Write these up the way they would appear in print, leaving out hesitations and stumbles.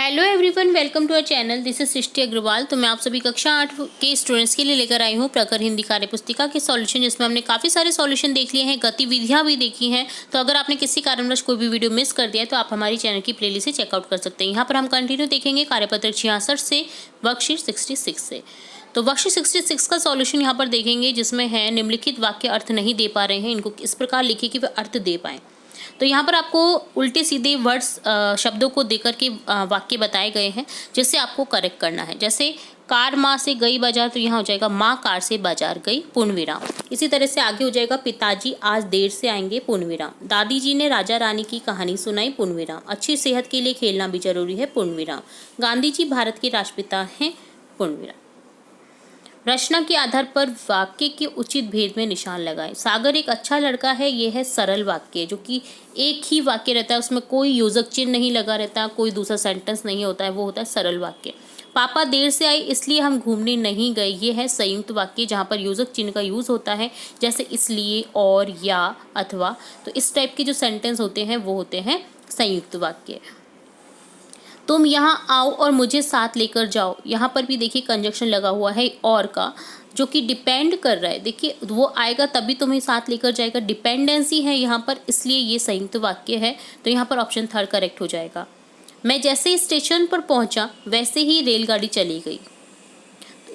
Hello everyone, welcome to our channel. This is Srishti Agarwal. तो मैं आप सभी कक्षा 8 के स्टूडेंट्स के लिए लेकर आई हूँ प्रकर हिंदी कार्य पुस्तिका के सॉल्यूशन, जिसमें हमने काफ़ी सारे सॉल्यूशन देख लिए हैं, गतिविधियाँ भी देखी हैं। तो अगर आपने किसी कारणवश कोई भी वीडियो मिस कर दिया है तो आप हमारी चैनल की प्लेलिस्ट से चेकआउट कर सकते हैं। यहाँ पर हम कंटिन्यू देखेंगे कार्यपत्र 66 से वर्कशीट 66 से। तो वर्कशीट 66 का सॉल्यूशन यहाँ पर देखेंगे, जिसमें है निम्नलिखित वाक्य अर्थ नहीं दे पा रहे हैं, इनको इस प्रकार लिखिए कि वे अर्थ दे पाएँ। तो यहाँ पर आपको उल्टे सीधे वर्ड्स शब्दों को देकर के वाक्य बताए गए हैं, जिससे आपको करेक्ट करना है। जैसे कार माँ से गई बाजार, तो यहाँ हो जाएगा माँ कार से बाजार गई, पूर्ण विराम। इसी तरह से आगे हो जाएगा पिताजी आज देर से आएंगे, पूर्ण विराम। दादी जी ने राजा रानी की कहानी सुनाई, पूर्ण विराम। अच्छी सेहत के लिए खेलना भी जरूरी है, पूर्ण विराम। गांधी जी भारत के राष्ट्रपिता हैं, पूर्ण विराम। रचना के आधार पर वाक्य के उचित भेद में निशान लगाएं। सागर एक अच्छा लड़का है, यह है सरल वाक्य, जो कि एक ही वाक्य रहता है, उसमें कोई योजक चिन्ह नहीं लगा रहता, कोई दूसरा सेंटेंस नहीं होता है, वो होता है सरल वाक्य। पापा देर से आए इसलिए हम घूमने नहीं गए, ये है संयुक्त वाक्य, जहाँ पर योजक चिन्ह का यूज होता है, जैसे इसलिए, और, या, अथवा। तो इस टाइप के जो सेंटेंस होते हैं वो होते हैं संयुक्त वाक्य। तुम यहाँ आओ और मुझे साथ लेकर जाओ, यहाँ पर भी देखिए कंजक्शन लगा हुआ है और का, जो कि डिपेंड कर रहा है। देखिए वो आएगा तभी तुम्हें साथ लेकर जाएगा, डिपेंडेंसी है यहाँ पर, इसलिए ये संयुक्त वाक्य है। तो यहाँ पर ऑप्शन थर्ड करेक्ट हो जाएगा। मैं जैसे स्टेशन पर पहुँचा वैसे ही रेलगाड़ी चली गई।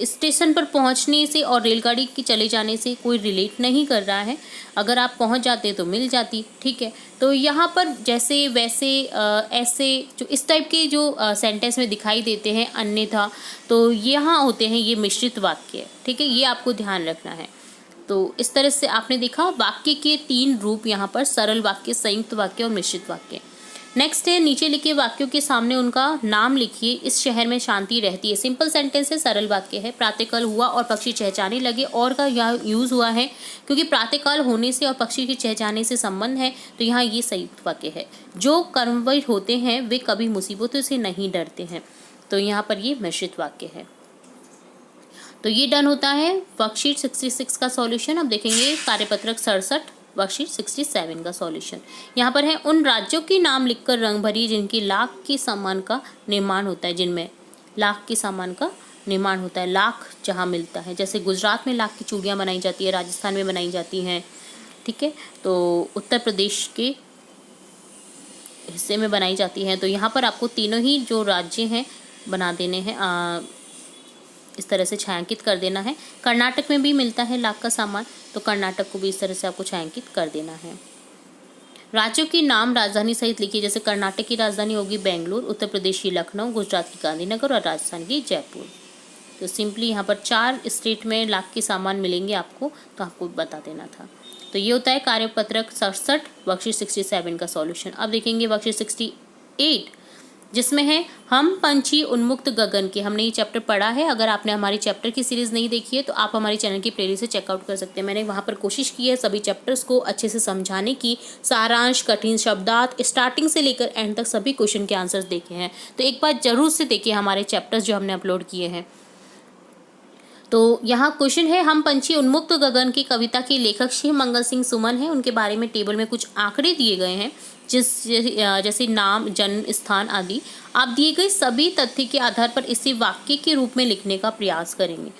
स्टेशन पर पहुंचने से और रेलगाड़ी के चले जाने से कोई रिलेट नहीं कर रहा है। अगर आप पहुंच जाते तो मिल जाती, ठीक है। तो यहाँ पर जैसे वैसे ऐसे जो इस टाइप के जो सेंटेंस में दिखाई देते हैं अन्यथा, तो यहाँ होते हैं ये मिश्रित वाक्य, ठीक है। ये आपको ध्यान रखना है। तो इस तरह से आपने देखा वाक्य के 3 रूप यहाँ पर, सरल वाक्य, संयुक्त वाक्य और मिश्रित वाक्य। नेक्स्ट है नीचे लिखे वाक्यों के सामने उनका नाम लिखिए। इस शहर में शांति रहती है, सिंपल सेंटेंस है, सरल वाक्य है। प्रातःकाल हुआ और पक्षी चहचहाने लगे, और का यहाँ यूज हुआ है क्योंकि प्रातःकाल होने से और पक्षी के चहचहाने से संबंध है, तो यहाँ ये संयुक्त वाक्य है। जो कर्मवीर होते हैं वे कभी मुसीबतों से नहीं डरते हैं, तो यहाँ पर ये मिश्रित वाक्य है। तो ये डन होता है वर्कशीट 66 का सॉल्यूशन। अब देखेंगे कार्यपत्रक 67 वर्कशीट 67 का सॉल्यूशन। यहाँ पर है उन राज्यों के नाम लिखकर रंग भरिए जिनकी लाख के सामान का निर्माण होता है, जिनमें लाख के सामान का निर्माण होता है, लाख जहाँ मिलता है। जैसे गुजरात में लाख की चूड़ियाँ बनाई जाती है, राजस्थान में बनाई जाती हैं, ठीक है। तो उत्तर प्रदेश के हिस्से में बनाई जाती हैं। तो यहाँ पर आपको तीनों ही जो राज्य हैं बना देने हैं, इस तरह से छायांकित कर देना है। कर्नाटक में भी मिलता है लाख का सामान, तो कर्नाटक को भी इस तरह से आपको छायांकित कर देना है। राज्यों के नाम राजधानी सहित लिखिए। जैसे कर्नाटक की राजधानी होगी बेंगलुरु, उत्तर प्रदेश की लखनऊ, गुजरात की गांधीनगर और राजस्थान की जयपुर। तो सिंपली यहाँ पर 4 स्टेट में लाख के सामान मिलेंगे आपको, तो आपको बता देना था। तो ये होता है कार्यपत्रक 67 वर्कशीट 67 का सॉल्यूशन। अब देखेंगे वर्कशीट 68, जिसमें है हम पंछी उन्मुक्त गगन के। हमने ये चैप्टर पढ़ा है। अगर आपने हमारी चैप्टर की सीरीज़ नहीं देखी है तो आप हमारी चैनल की प्लेलिस्ट से चेकआउट कर सकते हैं। मैंने वहाँ पर कोशिश की है सभी चैप्टर्स को अच्छे से समझाने की, सारांश, कठिन शब्दार्थ, स्टार्टिंग से लेकर एंड तक सभी क्वेश्चन के आंसर्स देखे हैं। तो एक बार जरूर से देखिए हमारे चैप्टर्स जो हमने अपलोड किए हैं। तो यहाँ क्वेश्चन है हम पंछी उन्मुक्त गगन की कविता के लेखक शिव मंगल सिंह सुमन हैं। उनके बारे में टेबल में कुछ आंकड़े दिए गए हैं, जैसे नाम, जन्म स्थान आदि। आप दिए गए सभी तथ्य के आधार पर इसे वाक्य के रूप में लिखने का प्रयास करेंगे।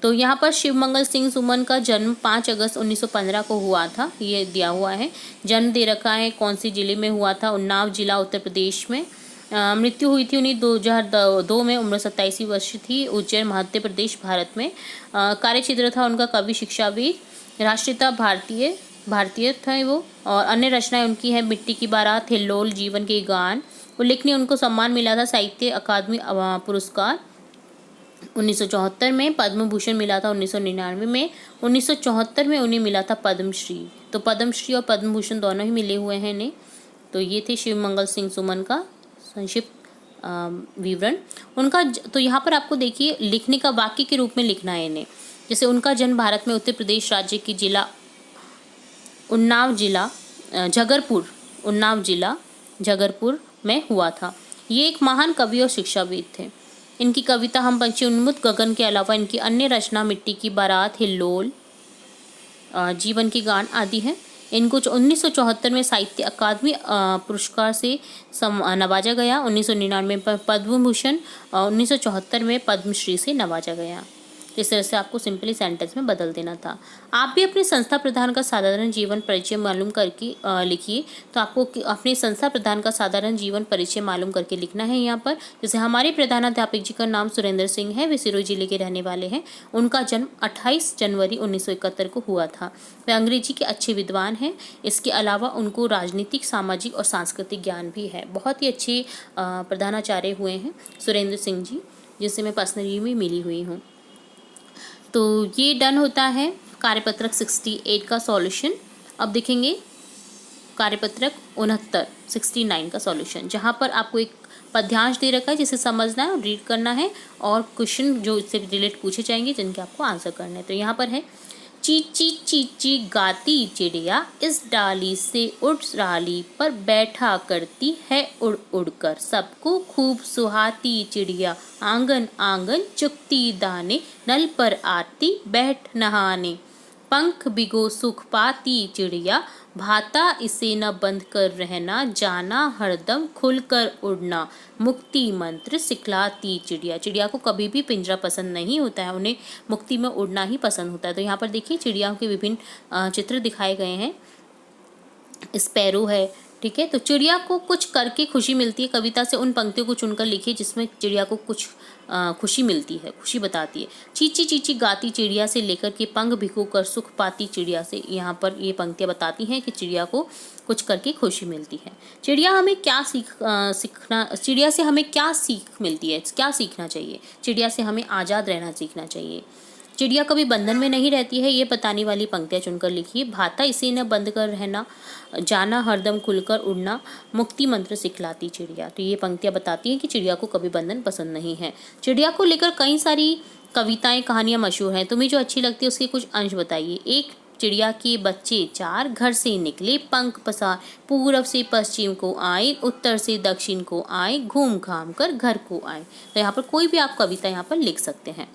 तो यहाँ पर शिव मंगल सिंह सुमन का जन्म 5 अगस्त 1915 को हुआ था, ये दिया हुआ है। जन्म दे रखा है कौन सी जिले में हुआ था, उन्नाव जिला उत्तर प्रदेश में। मृत्यु हुई थी उन्हें 2002 में, उम्र 27 वर्ष थी, उज्जैन मध्य प्रदेश भारत में। कार्य क्षेत्र था उनका कवि, शिक्षाविद, राष्ट्रीयता भारतीय थे वो। और अन्य रचनाएं उनकी हैं मिट्टी की बारात, हिल्लोल, जीवन के गान। उल्लेखनीय उनको सम्मान मिला था साहित्य अकादमी पुरस्कार 1974 में, पद्म भूषण मिला था 1999 में, 1974 में उन्हें मिला था पद्मश्री। तो पद्मश्री और पद्म भूषण दोनों ही मिले हुए हैं इन्हें। तो ये थे शिव मंगल सिंह सुमन का संक्षिप्त विवरण उनका। तो यहाँ पर आपको देखिए लिखने का वाक्य के रूप में लिखना है इन्हें। जैसे उनका जन्म भारत में उत्तर प्रदेश राज्य की जिला उन्नाव जिला जगरपुर में हुआ था। ये एक महान कवि और शिक्षाविद थे। इनकी कविता हम पंछी उन्मुक्त गगन के अलावा इनकी अन्य रचना मिट्टी की बारात, हिल्लोल, जीवन की गान आदि हैं। इनको 1974 में साहित्य अकादमी पुरस्कार से नवाजा गया, 1999 में पद्म भूषण और 1974 में पद्मश्री से नवाजा गया। इस तरह से आपको सिंपली सेंटेंस में बदल देना था। आप भी अपने संस्था प्रधान का साधारण जीवन परिचय मालूम करके लिखिए। तो आपको अपने संस्था प्रधान का साधारण जीवन परिचय मालूम करके लिखना है यहाँ पर। जैसे हमारे प्रधानाध्यापक जी का नाम सुरेंद्र सिंह है, वे सिरोही जिले के रहने वाले हैं। उनका जन्म 28 जनवरी 1971 को हुआ था। वे अंग्रेजी के अच्छे विद्वान हैं। इसके अलावा उनको राजनीतिक, सामाजिक और सांस्कृतिक ज्ञान भी है। बहुत ही अच्छे प्रधानाचार्य हुए हैं सुरेंद्र सिंह जी, जिससे मैं पर्सनली में मिली हुई हूँ। तो ये डन होता है कार्यपत्रक 68 का सॉल्यूशन। अब देखेंगे कार्यपत्रक 69 का सॉल्यूशन, जहाँ पर आपको एक पद्यांश दे रखा है जिसे समझना है और रीड करना है, और क्वेश्चन जो इससे रिलेट पूछे जाएंगे जिनके आपको आंसर करना है। तो यहाँ पर है, चीची चीची गाती चिड़िया इस डाली से उड़ डाली पर बैठा करती है उड़ उड़ कर, सबको खूब सुहाती चिड़िया आंगन आंगन चुगती दाने, नल पर आती बैठ नहाने, पंख बिगो सुख पाती चिड़िया भाता इसे न बंद कर रहना, जाना हरदम खुलकर उड़ना, मुक्ति मंत्र सिखलाती चिड़िया। चिड़िया को कभी भी पिंजरा पसंद नहीं होता है, उन्हें मुक्ति में उड़ना ही पसंद होता है। तो यहाँ पर देखिए चिड़ियाओं के विभिन्न चित्र दिखाए गए हैं। स्पैरो है, ठीक है। तो चिड़िया को कुछ करके खुशी मिलती है। कविता से उन पंक्तियों को चुनकर लिखिए जिसमें चिड़िया को कुछ खुशी मिलती है, खुशी बताती है। चीची चीची गाती चिड़िया से लेकर के पंख भिगो कर सुख पाती चिड़िया से, यहाँ पर ये पंक्तियाँ बताती हैं कि चिड़िया को कुछ करके खुशी मिलती है। चिड़िया हमें क्या सीखना, चिड़िया से हमें क्या सीख मिलती है, क्या सीखना चाहिए? चिड़िया से हमें आज़ाद रहना सीखना चाहिए। चिड़िया कभी बंधन में नहीं रहती है, ये बताने वाली पंक्तियाँ चुनकर लिखिए। भाता इसे न बंद कर रहना, जाना हरदम खुलकर उड़ना, मुक्ति मंत्र सिखलाती चिड़िया। तो ये पंक्तियाँ बताती हैं कि चिड़िया को कभी बंधन पसंद नहीं है। चिड़िया को लेकर कई सारी कविताएं, कहानियाँ मशहूर हैं। तुम्हें जो अच्छी लगती है उसके कुछ अंश बताइए। एक, चिड़िया के बच्चे चार घर से निकले पंख पसार, पूरब से पश्चिम को आए, उत्तर से दक्षिण को आए, घूम घाम कर घर को आए। तो यहाँ पर कोई भी आप कविता यहाँ पर लिख सकते हैं।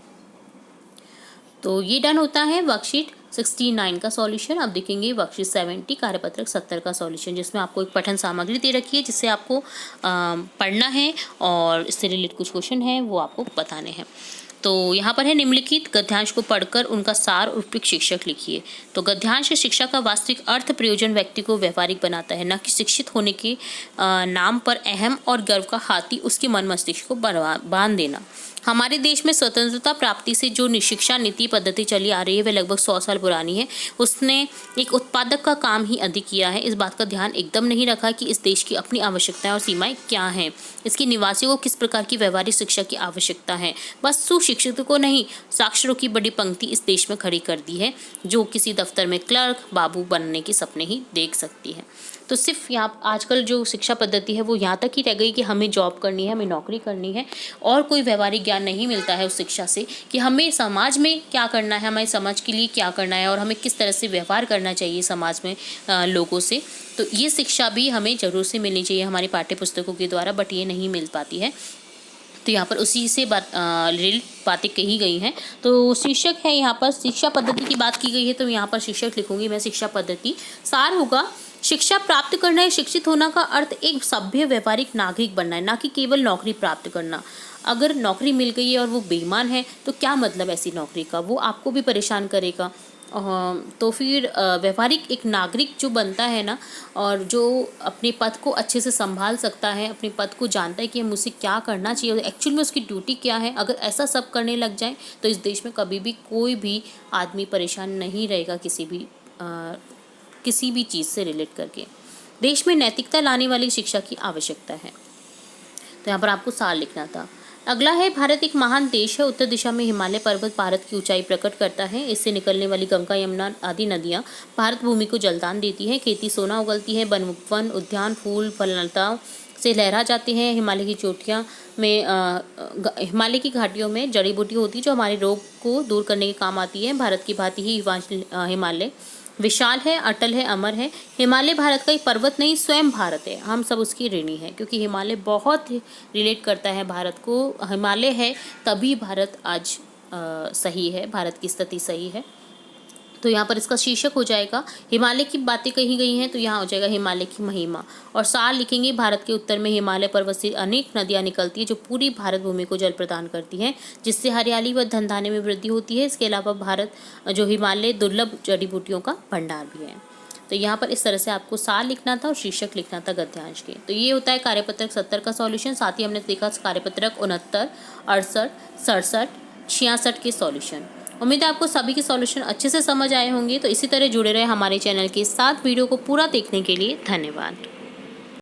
तो ये डन होता है वर्कशीट 69 का सॉल्यूशन। अब देखेंगे वर्कशीट 70 कार्यपत्रक 70 का सॉल्यूशन, जिसमें आपको एक पठन सामग्री दे रखी है जिससे आपको पढ़ना है और इससे रिलेटेड कुछ क्वेश्चन है वो आपको बताने हैं। तो यहाँ पर है, निम्नलिखित गद्यांश को पढ़कर उनका सार उपयुक्त शीर्षक लिखिए। तो गद्यांश शिक्षा का वास्तविक अर्थ प्रयोजन व्यक्ति को व्यवहारिक बनाता है, न कि शिक्षित होने के नाम पर अहम और गर्व का हाथी उसके मन मस्तिष्क को बांध देना। हमारे देश में स्वतंत्रता प्राप्ति से जो शिक्षा नीति पद्धति चली आ रही है वह लगभग 100 साल पुरानी है। उसने एक उत्पादक का काम ही अधिक किया है। इस बात का ध्यान एकदम नहीं रखा कि इस देश की अपनी आवश्यकताएं और सीमाएं क्या हैं, इसके निवासियों को किस प्रकार की व्यवहारिक शिक्षा की आवश्यकता है। बस सुशिक्षित को नहीं, साक्षरों की बड़ी पंक्ति इस देश में खड़ी कर दी है, जो किसी दफ्तर में क्लर्क बाबू बनने के सपने ही देख सकती है। तो सिर्फ यहाँ आजकल जो शिक्षा पद्धति है वो यहाँ तक ही रह गई कि हमें जॉब करनी है, हमें नौकरी करनी है, और कोई व्यवहारिक ज्ञान नहीं मिलता है उस शिक्षा से कि हमें समाज में क्या करना है, हमारे समाज के लिए क्या करना है और हमें किस तरह से व्यवहार करना चाहिए समाज में लोगों से। तो ये शिक्षा भी हमें ज़रूर से मिलनी चाहिए हमारी पाठ्य पुस्तकों के द्वारा, बट ये नहीं मिल पाती है। तो यहाँ पर उसी से रिलेटेड बातें कही गई हैं। तो शीर्षक है यहाँ पर, शिक्षा पद्धति की बात की गई है, तो यहाँ पर शीर्षक लिखूंगी मैं शिक्षा पद्धति। सार होगा, शिक्षा प्राप्त करना है, शिक्षित होना का अर्थ एक सभ्य व्यवहारिक नागरिक बनना है, ना कि केवल नौकरी प्राप्त करना। अगर नौकरी मिल गई है और वो बेईमान है तो क्या मतलब ऐसी नौकरी का, वो आपको भी परेशान करेगा। तो फिर व्यवहारिक एक नागरिक जो बनता है ना, और जो अपने पद को अच्छे से संभाल सकता है, अपने पद को जानता है कि मुझसे क्या करना चाहिए और एक्चुअल में उसकी ड्यूटी क्या है, अगर ऐसा सब करने लग जाए तो इस देश में कभी भी कोई भी आदमी परेशान नहीं रहेगा किसी भी चीज़ से रिलेट करके। देश में नैतिकता लाने वाली शिक्षा की आवश्यकता है। तो यहाँ पर आपको सार लिखना था। अगला है, भारत एक महान देश है। उत्तर दिशा में हिमालय पर्वत भारत की ऊंचाई प्रकट करता है। इससे निकलने वाली गंगा, यमुना आदि नदियाँ भारत भूमि को जलदान देती है। खेती सोना उगलती है। वन उद्यान फूल फललताओं से लहरा जाते हैं। हिमालय की चोटियाँ में हिमालय की घाटियों में जड़ी बूटी होती है जो हमारे रोग को दूर करने के काम आती है। भारत की भांति ही हिमालय विशाल है, अटल है, अमर है। हिमालय भारत का एक पर्वत नहीं, स्वयं भारत है। हम सब उसकी ऋणी हैं क्योंकि हिमालय बहुत रिलेट करता है भारत को। हिमालय है तभी भारत आज सही है, भारत की स्थिति सही है। तो यहाँ पर इसका शीर्षक हो जाएगा हिमालय की बातें कही गई हैं, तो यहाँ हो जाएगा हिमालय की महिमा। और सार लिखेंगे भारत के उत्तर में हिमालय पर्वत से अनेक नदियाँ निकलती है जो पूरी भारत भूमि को जल प्रदान करती हैं, जिससे हरियाली व धनधान्य में वृद्धि होती है। इसके अलावा भारत जो हिमालय दुर्लभ जड़ी बूटियों का भंडार भी है। तो यहाँ पर इस तरह से आपको सार लिखना था और शीर्षक लिखना था गद्यांश के। तो ये होता है कार्यपत्रक 70 का सॉल्यूशन। साथ ही हमने देखा कार्यपत्रक 69, 68, 67, 66 के सॉल्यूशन। उम्मीद है आपको सभी के सॉल्यूशन अच्छे से समझ आए होंगे। तो इसी तरह जुड़े रहे हमारे चैनल के साथ। वीडियो को पूरा देखने के लिए धन्यवाद।